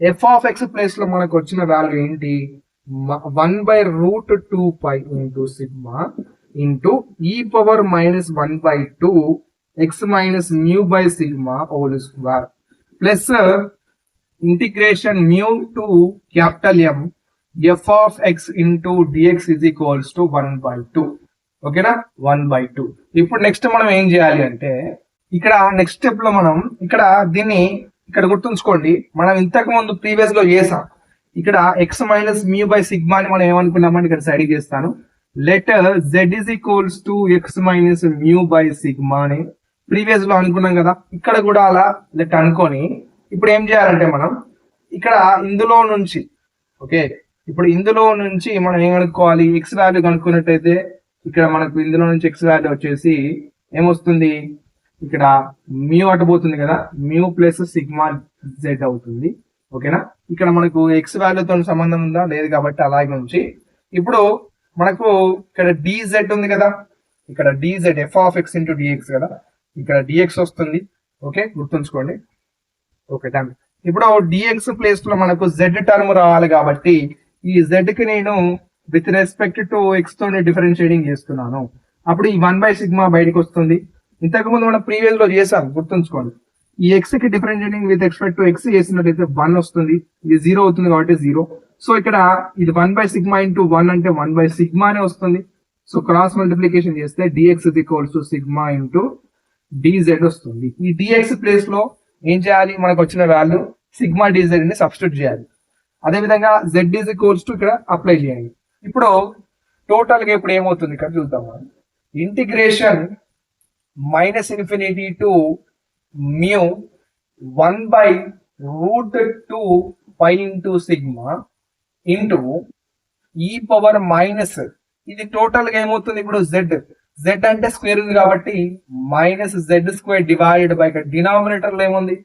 F of x place లో మనకు వచ్చిన వాల్యూ ఏంటి? 1/√2π into sigma into e power minus 1/2 x minus mu by sigma whole square plus integration mu to capital M f of x into dx is equals to 1/2. ఓకేనా, 1/2. ఇప్పుడు next మనం ఏం చేయాలి అంటే ఇక్కడ నెక్స్ట్ స్టెప్ లో మనం ఇక్కడ దీన్ని ఇక్కడ గుర్తుంచుకోండి, మనం ఇంతకు ముందు ప్రీవియస్ లో చేసాం. ఇక్కడ X minus mu by sigma అని మనం ఏమనుకున్నామంటే ఇక్కడ సైడ్ చేస్తాను. Let z is equals to X minus mu by sigma అని ప్రీవియస్ లో అనుకున్నాం కదా. ఇక్కడ కూడా అలా లెట్ అనుకొని ఇప్పుడు ఏం చేయాలంటే మనం ఇక్కడ ఇందులో నుంచి, ఓకే, ఇప్పుడు ఇందులో నుంచి మనం ఏం కనుక్కోవాలి? ఎక్స్ వాల్యూ కనుక్కున్నట్టయితే ఇక్కడ మనకు ఇందులో నుంచి ఎక్స్ వాల్యూ వచ్చేసి ఏమొస్తుంది? ఇక్కడ మ్యూ అటుపోతుంది కదా, మ్యూ ప్లస్ సిగ్మా జెడ్ అవుతుంది. ఓకేనా, ఇక్కడ మనకు ఎక్స్ వాల్యూతో సంబంధం ఉందా? లేదు కాబట్టి అలాగే ఉంచి ఇప్పుడు మనకు ఇక్కడ డిజెడ్ ఉంది కదా, ఇక్కడ dz f of x into dx కదా, ఇక్కడ డిఎక్స్ వస్తుంది. ఓకే, గుర్తుంచుకోండి. Okay, done. ఇప్పుడు డిఎక్స్ ప్లేస్ లో మనకు జెడ్ టర్మ్ రావాలి కాబట్టి ఈ జెడ్ కి నేను విత్ రెస్పెక్ట్ టు ఎక్స్ తో డిఫరెన్షియేటింగ్ చేస్తున్నాను. అప్పుడు ఈ 1/σ బయటకు వస్తుంది. ఇంతకు ముందు మనం ప్రీవియస్ లో చేసాం, గుర్తుంచుకోండి. ఈ ఎక్స్ కి differentiating with respect to X చేసినట్లయితే 1 వస్తుంది, ఇది 0 అవుతుంది కాబట్టి 0. సో ఇక్కడ ఇది 1/σ ఇంటూ 1 అంటే 1/σ అనే వస్తుంది. సో క్రాస్ మల్టిప్లికేషన్ చేస్తే dx is equals to sigma into dz వస్తుంది. ఈ డిఎక్స్ ప్లేస్ లో ఏం చేయాలి? మనకు వచ్చిన వాల్యూ సిగ్మా డిజెడ్ ని సబ్స్టిట్యూట్ చేయాలి. అదేవిధంగా జెడ్ ఈజ్ ఈక్వల్స్ టు ఇక్కడ అప్లై చేయాలి. ఇప్పుడు టోటల్ గా ఇప్పుడు ఏమవుతుంది ఇక్కడ చూద్దాం. Integration minus infinity to mu 1/√2π into sigma into e power minus, ఇది టోటల్ గా ఏమవుతుంది? ఇప్పుడు జెడ్ అంటే స్క్వేర్ ఉంది కాబట్టి minus z² divided by denominator లో ఏముంది?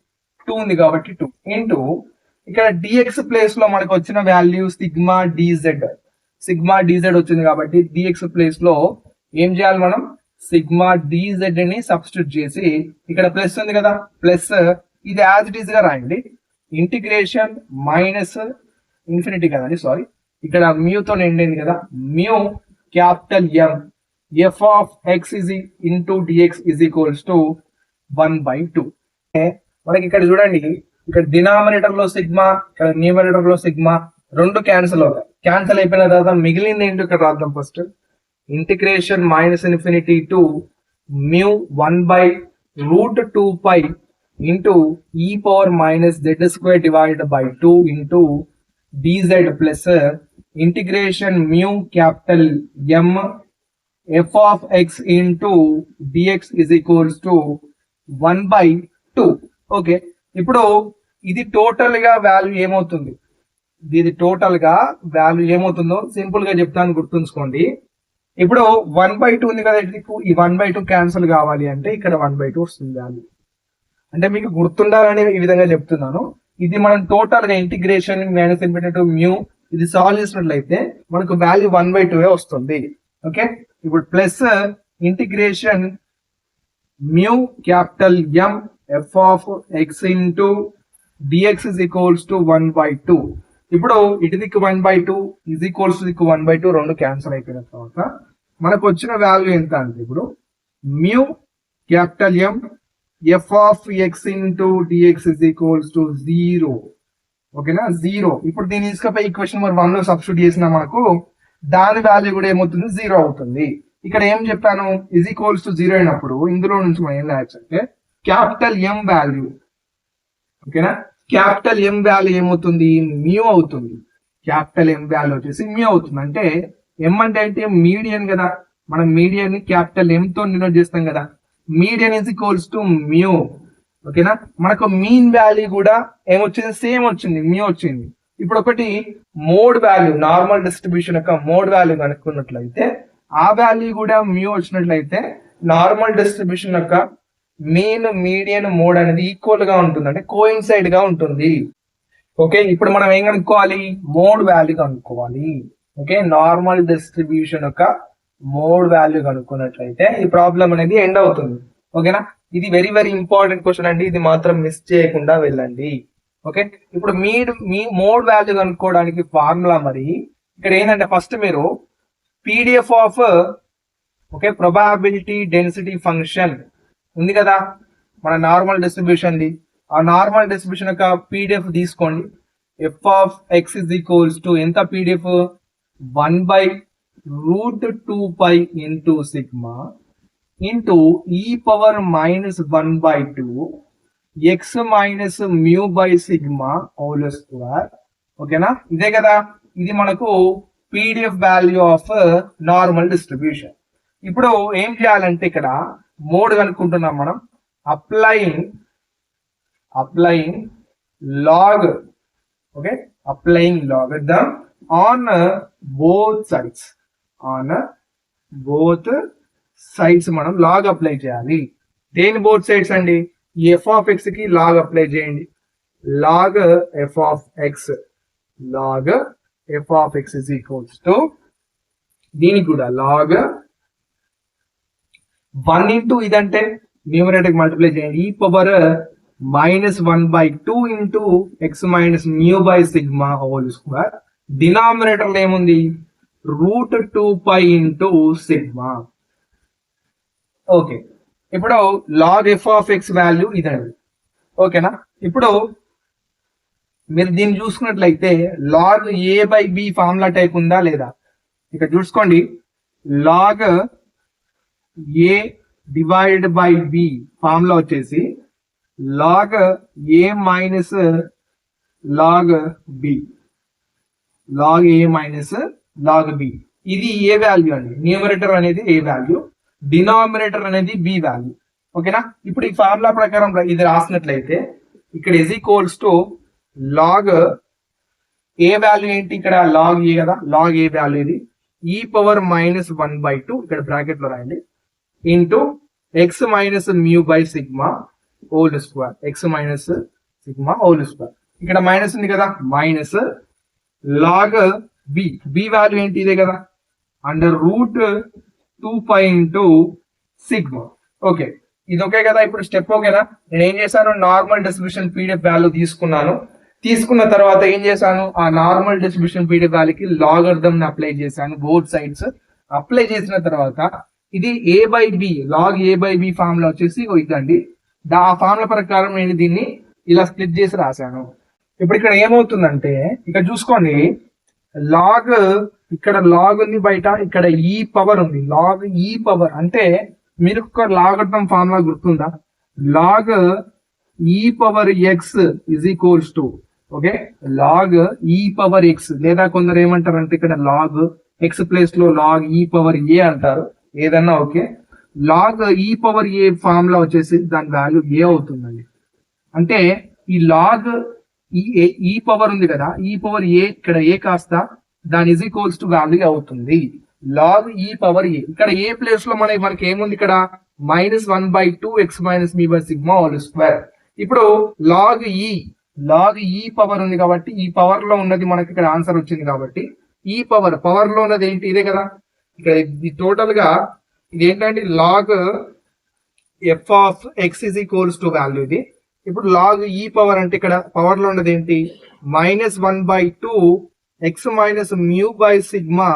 2 ఉంది కాబట్టి 2 ఇంటూ ఇక్కడ డిఎక్స్ ప్లేస్ లో మనకు వచ్చిన వాల్యూ సిగ్మా డిజెడ్ వచ్చింది కాబట్టి డిఎక్స్ ప్లేస్ లో ఏం చేయాలి మనం? సిగ్మా డిజెడ్ ని సబ్స్టిట్యూట్ చేసి ఇక్కడ ప్లస్ ఉంది కదా, ప్లస్ ఇది యాజ్ ఇట్ ఈస్ గా రాయండి. ఇంటిగ్రేషన్ మైనస్ ఇన్ఫినిటీ కదండి, సారీ, ఇక్కడ మ్యూతో నిండింది కదా, mu capital M f of x is into dx is equals to 1/2. మనకి ఇక్కడ చూడండి, ఇక్కడ డినామినేటర్ లో సిగ్మా, ఇక్కడ న్యూమరేటర్ లో సిగ్మా రెండు క్యాన్సిల్ అవుతాయి. క్యాన్సిల్ అయిపోయిన తర్వాత మిగిలింది ఏంటో ఇక్కడ రాద్దాం. First integration minus infinity to mu 1/√2π into e power minus z² divided by 2 into dz plus integration mu capital M f of x into dx is equals to 1/2. Okay, ఇప్పుడు ఇది total గా value ఏమవుతుంది? ఇది total గా value ఏమవుతుందో simple గా చెప్తాను, గుర్తుంచుకోండి. ఇప్పుడు 1/2 ఉంది కదా, ఈ 1/2 క్యాన్సిల్ కావాలి అంటే ఇక్కడ 1/2 వస్తుంది వాల్యూ. అంటే మీకు గుర్తుండాలని ఈ విధంగా చెప్తున్నాను. ఇది మనం టోటల్ గా integration minus infinity to mu ఇది సాల్వ్ చేసినట్లయితే మనకు వాల్యూ 1/2 వస్తుంది. ఓకే, ఇప్పుడు plus integration mu capital M f of x into dx is equals to 1/2. ఇప్పుడు ఇటు దిక్కు 1/2 ఇజ్ ఈక్వల్స్ టు దిక్కు 1/2 రెండు క్యాన్సిల్ అయిపోయిన తర్వాత మనకు వచ్చిన వాల్యూ ఎంత అంటే ఇప్పుడు mu capital M f of x into dx is equals to 0. ఓకేనా, 0. ఇప్పుడు దీన్ని తీసుకపోయి ఈక్వేషన్ నెంబర్ 1 లో సబ్స్టిట్యూట్ చేసినా మనకు దాని వాల్యూ కూడా ఏమవుతుంది? 0 అవుతుంది. ఇక్కడ ఏం చెప్పాను? ఇజ్ ఈక్వల్స్ టు 0 అయినప్పుడు ఇందులో నుంచి మనం ఏం రాయొచ్చు అంటే క్యాపిటల్ ఎం వాల్యూ, ఓకేనా, క్యాపిటల్ ఎం వాల్యూ ఏమవుతుంది? మ్యూ అవుతుంది. క్యాపిటల్ ఎం వాల్యూ వచ్చేసి మ్యూ అవుతుంది. అంటే ఎం అంటే మీడియన్ కదా, మనం మీడియన్ ని క్యాపిటల్ ఎం తో డినోట్ చేస్తాం కదా. Median is equals to mu. ఓకేనా, మనకు మీన్ వాల్యూ కూడా ఏమొచ్చింది? సేమ్ వచ్చింది, మ్యూ వచ్చింది. ఇప్పుడు ఒకటి మోడ్ వాల్యూ, నార్మల్ డిస్ట్రిబ్యూషన్ యొక్క మోడ్ వాల్యూ కనుక్కున్నట్లయితే ఆ వాల్యూ కూడా మ్యూ వచ్చినట్లయితే నార్మల్ డిస్ట్రిబ్యూషన్ యొక్క మీన్, మీడియన్, మోడ్ అనేది ఈక్వల్ గా ఉంటుంది, అంటే కోయిన్సైడ్ గా ఉంటుంది. ఓకే, ఇప్పుడు మనం ఏం కనుక్కోవాలి? మోడ్ వాల్యూ కనుక్కోవాలి. ఓకే, నార్మల్ డిస్ట్రిబ్యూషన్ యొక్క మోడ్ వాల్యూ కనుక్కున్నట్లయితే ఈ ప్రాబ్లం అనేది ఎండ్ అవుతుంది. ఓకేనా, ఇది వెరీ వెరీ ఇంపార్టెంట్ క్వశ్చన్ అండి, ఇది మాత్రం మిస్ చేయకుండా వెళ్ళండి. ఓకే, ఇప్పుడు మీ మోడ్ వాల్యూ కనుక్కోవడానికి ఫార్ములా మరి ఇక్కడ ఏంటంటే ఫస్ట్ మీరు PDF of okay probability density function ఉంది కదా మన నార్మల్ డిస్ట్రిబ్యూషన్ది, ఆ నార్మల్ డిస్ట్రిబ్యూషన్ యొక్క పీడిఎఫ్ తీసుకోండి. F of X is equals to ఎంత PDF? 1/√2π into sigma into e⁻−1/2 X minus mu by sigma whole square. ఓకేనా, ఇదే కదా ఇది మనకు PDF value of normal distribution. ఇప్పుడు ఏం చేయాలంటే ఇక్కడ మోడ్ కనుక్కుంటున్నాం మనం. Applying log, okay applying logarithm on both sides మనం లాగ్ అప్లై చేయాలి. దేని బోత్ సైడ్స్ అండి? ఎఫ్ ఆఫ్ ఎక్స్ కి లాగ్ అప్లై చేయండి. Log f of X is equals to దీనికి కూడా లాగ్ 1 ఇంటూ ఇదంటే న్యూమరేటర్ మల్టిప్లై చేయండి e⁻−1/2 into x minus mu by sigma whole square. Denominator లో ఏముంది? √2π ఇంటూ సిగ్మా. ఓకే, ఇప్పుడు log f of x value ఇదండి. ఓకేనా, ఇప్పుడు మీరు దీన్ని చూసుకున్నట్లయితే log A by B formula type ఉందా లేదా? ఇక్కడ చూసుకోండి, log a divided by B formula వచ్చేసి log a minus log b, log a minus log b. ఇది ఏ వాల్యూ అండి, న్యూమరేటర్ అనేది ఏ వాల్యూ, డినామినేటర్ అనేది బి వాల్యూ. ఓకేనా, ఇప్పుడు ఈ ఫార్ములా ప్రకారం ఇది రాసినట్లయితే ఇక్కడ is equals to log a value ఏంటి? ఇక్కడ లాగ్ ఏ కదా, లాగ్ ఏ వాల్యూ ఇది e⁻−1/2 ఇక్కడ బ్రాకెట్ లో రాయండి into x minus mu by sigma whole square, X minus sigma whole square. ఇక్కడ మైనస్ ఉంది కదా, మైనస్ లాగ్ బి వాల్యూ ఏంటి? ఇదే కదా, √2π ఇంటూ సిగ్మా. ఓకే, ఇది ఓకే కదా. ఇప్పుడు స్టెప్ ఓకేనా. నేను ఏం చేశాను? నార్మల్ డిస్ట్రిబ్యూషన్ పీడిఎఫ్ వాల్యూ తీసుకున్న తర్వాత ఏం చేశాను? ఆ నార్మల్ డిస్ట్రిబ్యూషన్ పీడిఎఫ్ వాల్యూకి లాగరిథం అప్లై చేశాను బోత్ సైడ్స్. అప్లై చేసిన తర్వాత ఇది A by B, log A by B formula వచ్చేసి ఇదండి. ఆ ఫార్ములా ప్రకారం నేను దీన్ని ఇలా స్ప్లిట్ చేసి రాశాను. ఇప్పుడు ఇక్కడ ఏమవుతుందంటే ఇక్కడ చూసుకోండి, లాగ్ ఇక్కడ లాగ్ ఉంది బయట, ఇక్కడ ఈ పవర్ ఉంది. లాగ్ ఈ పవర్ అంటే మీరు ఒక లాగరిథం ఫార్ములా గుర్తుందా? Log e⁻x is equals to okay log e⁻x, లేదా కొందరు ఏమంటారంటే ఇక్కడ లాగ్ ఎక్స్ ప్లేస్ లో లాగ్ e⁻a అంటారు, ఏదన్నా ఓకే. లాగ్ e⁻a ఫార్ములా వచ్చేసి దాని వాల్యూ ఏ అవుతుందండి. అంటే ఈ లాగ్ ఈ పవర్ ఉంది కదా, e⁻a ఇక్కడ ఏ కాస్త దాని ఇజ్ ఈక్వల్స్ టు వాల్యూ అవుతుంది. లాగ్ e⁻a ఇక్కడ ఏ ప్లేస్ లో మనకి ఏముంది? ఇక్కడ -1/2 X minus me by sigma whole square. ఇప్పుడు లాగ్ ఈ పవర్ ఉంది కాబట్టి ఈ పవర్ లో ఉన్నది మనకి ఇక్కడ ఆన్సర్ వచ్చింది కాబట్టి ఈ పవర్ లో ఉన్నది ఏంటి? ఇదే కదా. ఇక్కడ ఇది టోటల్ గా ఇది ఏంటంటే log f of x is equals to value ఇది. ఇప్పుడు లాగ్ ఈ పవర్ అంటే ఇక్కడ పవర్ లో ఉన్నది ఏంటి? -1/2 X minus mu by sigma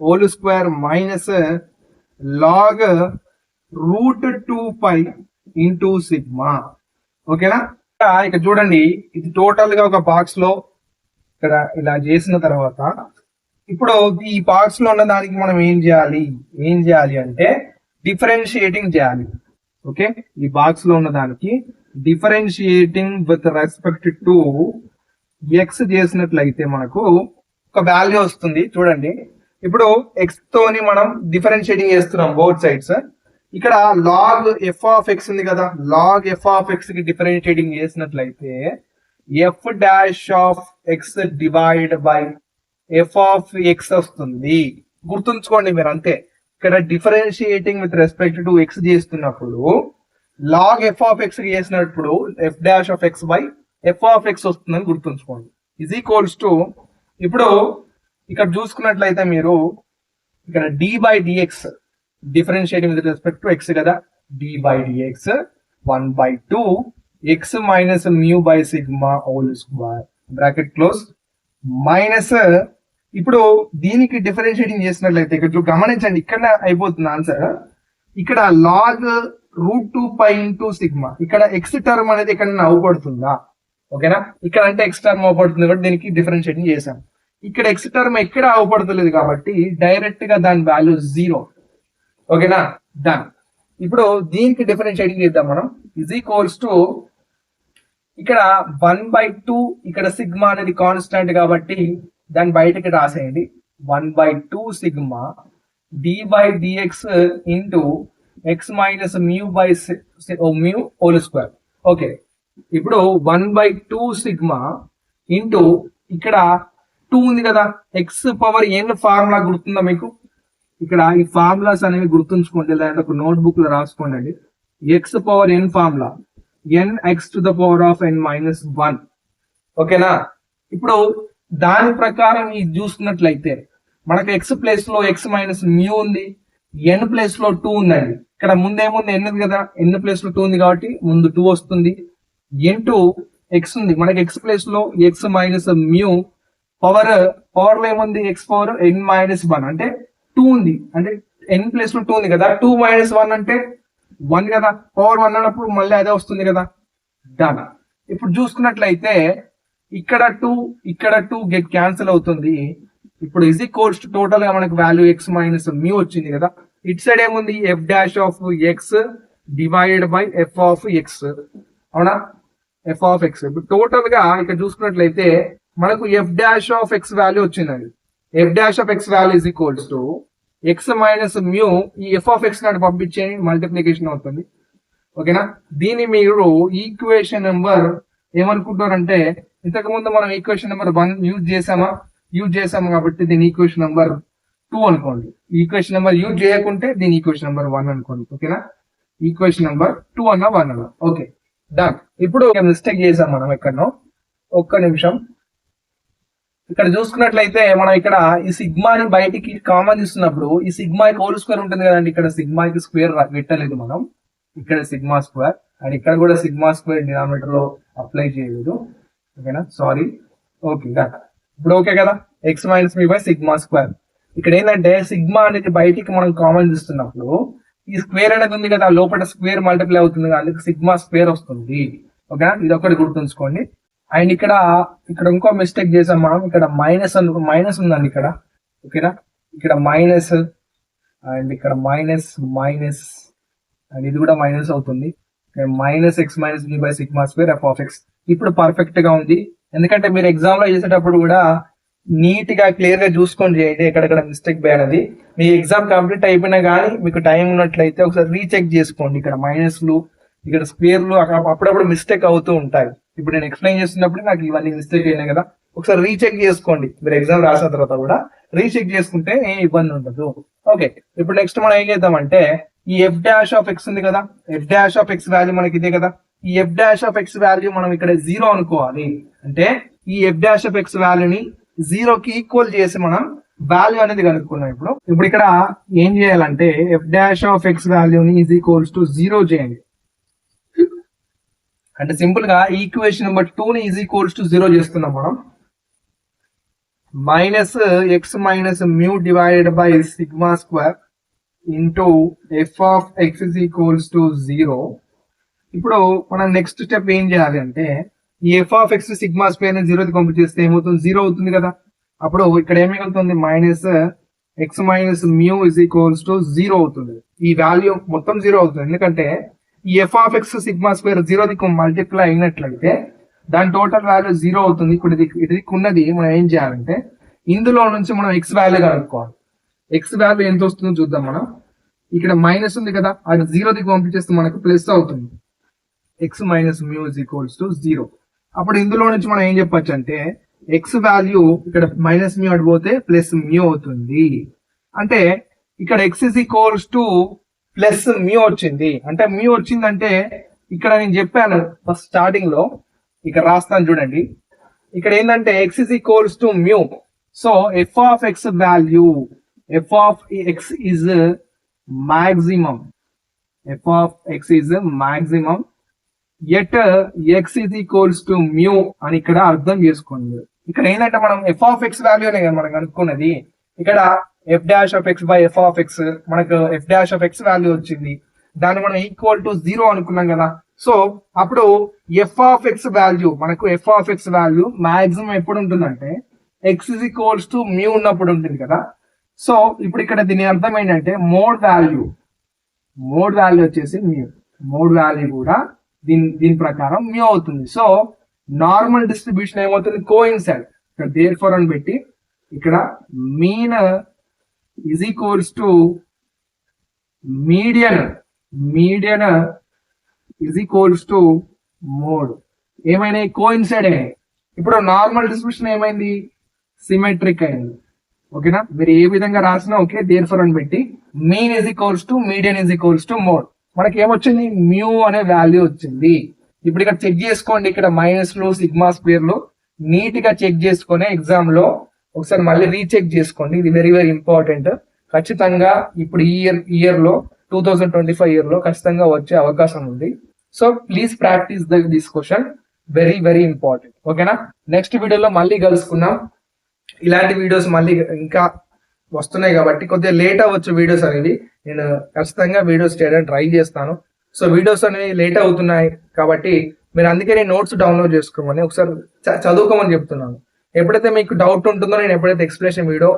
whole square minus log √2π into sigma. ఓకేనా, ఇక్కడ చూడండి, ఇది టోటల్ గా ఒక బాక్స్ లో ఇక్కడ ఇలా చేసిన తర్వాత ఇప్పుడు ఈ బాక్స్ లో ఉన్న దానికి మనం ఏం చేయాలి అంటే డిఫరెన్షియేటింగ్ చేయాలి. ఓకే, ఈ బాక్స్ లో ఉన్న దానికి differentiating with respect to X చేసినట్లయితే మనకు ఒక వాల్యూ వస్తుంది. చూడండి, ఇప్పుడు ఎక్స్ తోని మనం డిఫరెన్షియేటింగ్ చేస్తున్నాం బోత్ సైడ్స్. ఇక్కడ లాగ్ ఎఫ్ ఆఫ్ ఎక్స్ ఉంది కదా, లాగ్ ఎఫ్ ఆఫ్ ఎక్స్ కి డిఫరెన్షియేటింగ్ చేసినట్లయితే F dash of X divide by F of X వస్తుంది. గుర్తుంచుకోండి మీరు అంతే. ఇక్కడ differentiating with respect to X చేస్తున్నప్పుడు లాగ్ ఎఫ్ ఆఫ్ ఎక్స్ చేసినప్పుడు F dash of X by F of X వస్తుందని గుర్తుంచుకోండి. ఇజ్ ఈక్వల్స్ టు, ఇప్పుడు ఇక్కడ చూసుకున్నట్లయితే మీరు ఇక్కడ D by DX differentiating with respect to X కదా, D by DX 1/2 X minus mu by sigma whole square bracket close minus, ఇప్పుడు దీనికి డిఫరెన్షియేటింగ్ చేసినట్లయితే ఇక్కడ గమనించండి, ఇక్కడ అయిపోతుంది ఆన్సర్. ఇక్కడ లాగ్ √2π ఇంటూ సిగ్మా, ఇక్కడ ఎక్స్ టర్మ్ అనేది ఇక్కడ అవ్వబడుతుందా, ఓకేనా, ఇక్కడ అంటే ఎక్స్ టర్మ్ అవ్వబడుతుంది కాబట్టి దీనికి డిఫరెన్షియేటింగ్ చేసాం. ఇక్కడ ఎక్స్ టర్మ్ ఎక్కడ అవ్వబడతలేదు కాబట్టి డైరెక్ట్ గా దాని వాల్యూ 0, ఓకేనా, డన్. ఇప్పుడు దీనికి డిఫరెన్షియేటింగ్ చేద్దాం మనం. ఇజ్ ఈక్వల్స్ టు, ఇక్కడ 1/2, ఇక్కడ సిగ్మా అనేది కాన్స్టాంట్ కాబట్టి దాన్ని బయటకి రాసేయండి. 1/2 sigma d by dx into x minus mu by mu whole square. Okay, ఇప్పుడు 1/2 సిగ్మా ఇంటూ ఇక్కడ 2 ఉంది కదా, ఎక్స్ పవర్ ఎన్ ఫార్ములా గుర్తుందా మీకు? ఇక్కడ ఈ ఫార్ములాస్ అనేవి గుర్తుంచుకోండి, లేదంటే ఒక నోట్బుక్ లో రాసుకోండి. ఎక్స్ పవర్ ఎన్ ఫార్ములా nx⁻n-1, ఓకేనా. ఇప్పుడు దాని ప్రకారం ఇది చూసుకున్నట్లయితే మనకు ఎక్స్ ప్లేస్ లో ఎక్స్ మైనస్ మ్యూ ఉంది, ఎన్ ప్లేస్ లో 2 ఉందండి. ఇక్కడ ముందేముంది ఎన్ ఉంది కదా, ఎన్ ప్లేస్ లో 2 ఉంది కాబట్టి ముందు 2 వస్తుంది. n2 ఎక్స్ ఉంది, మనకి ఎక్స్ ప్లేస్ లో ఎక్స్ మైనస్ మ్యూ పవర్ లో ఏముంది, ఎక్స్ పవర్ n-1 అంటే 2 ఉంది, అంటే ఎన్ ప్లేస్ లో 2 ఉంది కదా, 2 - 1 అంటే 1 కదా, పవర్ 1 అన్నప్పుడు మళ్ళీ అదే వస్తుంది కదా, డన్. ఇప్పుడు చూసుకున్నట్లయితే ఇక్కడ 2 గెట్ క్యాన్సిల్ అవుతుంది. ఇప్పుడు ఇజ్ ఈక్వల్స్ టు టోటల్ గా మనకు వాల్యూ ఎక్స్ మైనస్ మ్యూ వచ్చింది కదా, ఇట్ సైడ్ ఏముంది f' of X divided by F of X, అవునా, ఎఫ్ ఆఫ్ ఎక్స్. ఇప్పుడు టోటల్ గా ఇక్కడ చూసుకున్నట్లయితే మనకు f' ఆఫ్ ఎక్స్ వాల్యూ వచ్చిందండి. f' of x value is equals to X minus mu, ఈ ఎఫ్ ఆఫ్ ఎక్స్ నాటి పంపించేయండి, మల్టిప్లికేషన్ అవుతుంది, ఓకేనా. దీన్ని మీరు ఈక్వేషన్ నెంబర్ ఏమనుకుంటారంటే, ఇంతకు ముందు మనం ఈక్వేషన్ నెంబర్ 1 యూజ్ చేసాము కాబట్టి దీని ఈక్వేషన్ నెంబర్ 2 అనుకోండి. ఈక్వేషన్ నెంబర్ యూజ్ చేయకుంటే దీని ఈక్వేషన్ నెంబర్ 1 అనుకోండి, ఓకేనా. ఈక్వేషన్ నెంబర్ 2 అన్న 1 అన్న, ఓకే, డన్. ఇప్పుడు మిస్టేక్ చేసాం మనం ఎక్కడనో, ఒక్క నిమిషం. ఇక్కడ చూసుకున్నట్లయితే మనం ఇక్కడ ఈ సిగ్మాని బయటికి కామన్ ఇస్తున్నప్పుడు ఈ సిగ్మాకి హోల్ స్క్వేర్ ఉంటుంది కదండి, ఇక్కడ సిగ్మాకి స్క్వేర్ పెట్టలేదు మనం, ఇక్కడ సిగ్మా స్క్వేర్, అండ్ ఇక్కడ కూడా సిగ్మా స్క్వేర్ డినామినేటర్ లో అప్లై చేయలేదు, ఓకేనా, సారీ, ఓకే, డన్. ఇప్పుడు ఓకే కదా, X minus me by sigma square. ఇక్కడ ఏంటంటే సిగ్మా అనేది బయటికి మనం కామన్ ఇస్తున్నప్పుడు ఈ స్క్వేర్ అనేది ఉంది కదా, లోపల స్క్వేర్ మల్టిప్లై అవుతుంది కదా, అందుకు సిగ్మా స్క్వేర్ వస్తుంది, ఓకేనా, ఇది ఒకటి గుర్తుంచుకోండి. అండ్ ఇక్కడ ఇంకో మిస్టేక్ చేసాం మనం, ఇక్కడ మైనస్ ఉందండి ఇక్కడ, ఓకేనా, ఇక్కడ మైనస్ అండ్ ఇక్కడ మైనస్ అండ్ ఇది కూడా మైనస్ అవుతుంది, minus x minus b by sigma square f of x. ఇప్పుడు పర్ఫెక్ట్ గా ఉంది, ఎందుకంటే మీరు ఎగ్జామ్ లో చేసేటప్పుడు కూడా నీట్ గా క్లియర్ గా చూసుకొని చేయండి ఎక్కడెక్కడ మిస్టేక్ పోయినది. మీ ఎగ్జామ్ కంప్లీట్ అయిపోయినా కానీ మీకు టైం ఉన్నట్లయితే ఒకసారి రీచెక్ చేసుకోండి. ఇక్కడ మైనస్లు, ఇక్కడ స్క్వేర్లు అప్పుడప్పుడు మిస్టేక్ అవుతూ ఉంటాయి. ఇప్పుడు నేను ఎక్స్ప్లెయిన్ చేస్తున్నప్పుడు నాకు ఇవన్నీ మిస్టేక్ అయినాయి కదా, ఒకసారి రీచెక్ చేసుకోండి. మీరు ఎగ్జామ్ రాసిన తర్వాత కూడా రీచెక్ చేసుకుంటే ఏం ఇబ్బంది ఉండదు. ఓకే, ఇప్పుడు నెక్స్ట్ మనం ఏం చేద్దామంటే ఈ f' ఆఫ్ ఎక్స్ ఉంది కదా, f' ఆఫ్ ఎక్స్ వాల్యూ మనకి ఇదే కదా, ఈ f' ఆఫ్ ఎక్స్ వాల్యూ మనం ఇక్కడ 0 అనుకోవాలి. అంటే ఈ f' ఆఫ్ ఎక్స్ వాల్యూని 0 కి ఈక్వల్ చేసి మనం వాల్యూ అనేది కనుక్కున్నాం. ఇప్పుడు ఇక్కడ ఏం చేయాలంటే f' ఆఫ్ ఎక్స్ వాల్యూని ఈజ్ ఈక్వల్స్ టు 0 చేయండి. అంటే సింపుల్ గా ఈక్వేషన్ నెంబర్ 2 ని ఈజ్ ఈక్వల్స్ టు 0 చేస్తున్నాం మనం. Minus x minus mu divided by sigma square into F of X is equals to 0. ఇప్పుడు మనం నెక్స్ట్ స్టెప్ ఏం చేయాలి అంటే ఈ F of X sigma square ని 0 కి పంపించేస్తే ఏమవుతుంది, 0 అవుతుంది కదా. అప్పుడు ఇక్కడ ఏం మిగులుతుంది, minus x minus mu is equals to 0 అవుతుంది. ఈ వాల్యూ మొత్తం 0 అవుతుంది, ఎందుకంటే ఈ F of X sigma square 0 కి మల్టిప్లై అయినట్లయితే దాని టోటల్ వాల్యూ 0 అవుతుంది. ఇప్పుడు ఇది ఉన్నది మనం ఏం చేయాలంటే ఇందులో నుంచి మనం ఎక్స్ వాల్యూ కనుక్కోవాలి. ఎక్స్ వాల్యూ ఎంత వస్తుందో చూద్దాం మనం. ఇక్కడ మైనస్ ఉంది కదా, అది 0 కి పంపించేస్తే మనకు ప్లస్ అవుతుంది. X minus mu is equals to 0. అప్పుడు ఇందులో నుంచి మనం ఏం చెప్పొచ్చు అంటే ఎక్స్ వాల్యూ ఇక్కడ మైనస్ మ్యూ అడిపోతే ప్లస్ మ్యూ అవుతుంది. అంటే ఇక్కడ X is equals to plus mu వచ్చింది. అంటే మ్యూ వచ్చిందంటే ఇక్కడ నేను చెప్పాను ఫస్ట్ స్టార్టింగ్ లో, ఇక్కడ రాస్తాను చూడండి. ఇక్కడ ఏంటంటే x is equals to mu. So f of x value, f of x is maximum. f of x is maximum. Yet x is equals to mu అని ఇక్కడ అర్థం చేసుకోండి. ఇక్కడ ఏంటంటే మనం f of x వాల్యూ అనే కదా మనం కనుక్కున్నది. ఇక్కడ f dash of x by f of x మనకు f dash of x value వచ్చింది. దాన్ని మనం ఈక్వల్ టు 0 అనుకున్నాం కదా. సో అప్పుడు f of x వాల్యూ మనకు f of x value maximum ఎప్పుడు ఉంటుందంటే x is equals to mu ఉన్నప్పుడు ఉంటుంది కదా. సో ఇప్పుడు ఇక్కడ దీని అర్థం ఏంటంటే మోడ్ వాల్యూ వచ్చేసి mu. మోడ్ వాల్యూ కూడా దీని ప్రకారం mu అవుతుంది. సో నార్మల్ డిస్ట్రిబ్యూషన్ ఏమవుతుంది, కోయిన్సైడ్. ఇక్కడ దేర్ ఫర్ అని పెట్టి ఇక్కడ mean is equals to median is equals to mode. ఏమైనాయి, కోయిన్సైడ్ అయినాయి. ఇప్పుడు నార్మల్ డిస్ట్రిబ్యూషన్ ఏమైంది, సిమెట్రిక్ అయింది. ఓకేనా, మీరు ఏ విధంగా రాసినా ఓకే, దేర్ ఫర్ అని పెట్టి mean is equals to median is equals to mode. మనకి ఏమొచ్చింది, మ్యూ అనే వాల్యూ వచ్చింది. ఇప్పుడు ఇక్కడ చెక్ చేసుకోండి, ఇక్కడ మైనస్లు సిగ్మా స్క్వేర్లు నీట్ గా చెక్ చేసుకుని ఎగ్జామ్ లో ఒకసారి మళ్ళీ రీచెక్ చేసుకోండి. ఇది వెరీ వెరీ ఇంపార్టెంట్. ఖచ్చితంగా ఇప్పుడు ఈ ఇయర్ లో 2025 ఇయర్ లో ఖచ్చితంగా వచ్చే అవకాశం ఉంది. So please practice this question, very very important. ఓకేనా, నెక్స్ట్ వీడియోలో మళ్ళీ కలుసుకుందాం. ఇలాంటి వీడియోస్ మళ్ళీ ఇంకా వస్తున్నాయి కాబట్టి కొద్దిగా లేట్ అవ్వచ్చు వీడియోస్ అనేవి. నేను ఖచ్చితంగా వీడియోస్ చేయడానికి ట్రై చేస్తాను. సో వీడియోస్ అనేవి లేట్ అవుతున్నాయి కాబట్టి మీరు అందుకే నేను నోట్స్ డౌన్లోడ్ చేసుకోమని ఒకసారి చదువుకోమని చెప్తున్నాను. ఎప్పుడైతే మీకు డౌట్ ఉంటుందో, నేను ఎప్పుడైతే ఎక్స్ప్లెనేషన్ వీడియో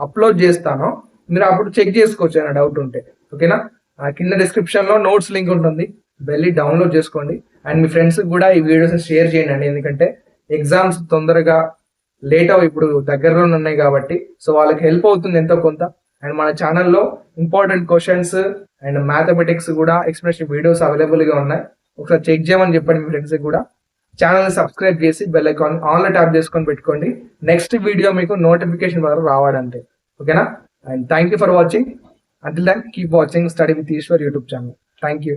అప్లోడ్ చేస్తానో మీరు అప్పుడు చెక్ చేసుకోవచ్చు ఏమైనా డౌట్ ఉంటే. ఓకేనా, కింద డిస్క్రిప్షన్ లో నోట్స్ లింక్ ఉంటుంది, వెళ్ళి డౌన్లోడ్ చేసుకోండి. అండ్ మీ ఫ్రెండ్స్ కూడా ఈ వీడియోస్ షేర్ చేయండి. ఎందుకంటే ఎగ్జామ్స్ తొందరగా లేట్ అవి ఇప్పుడు దగ్గరలో ఉన్నాయి కాబట్టి సో వాళ్ళకి హెల్ప్ అవుతుంది ఎంతో కొంత. అండ్ మన ఛానల్లో ఇంపార్టెంట్ క్వశ్చన్స్ అండ్ మ్యాథమెటిక్స్ కూడా ఎక్స్ప్లెనేషన్ వీడియోస్ అవైలబుల్ గా ఉన్నాయి. ఒకసారి చెక్ చేయమని చెప్పండి మీ ఫ్రెండ్స్ కూడా. ఛానల్ సబ్స్క్రైబ్ చేసి బెల్ ఐకాన్ ఆన్ లో ట్యాప్ చేసుకొని పెట్టుకోండి, నెక్స్ట్ వీడియో మీకు నోటిఫికేషన్ ద్వారా రావడానికి. ఓకేనా, and thank you for watching. Until then keep watching study with Eshwar YouTube channel. Thank you.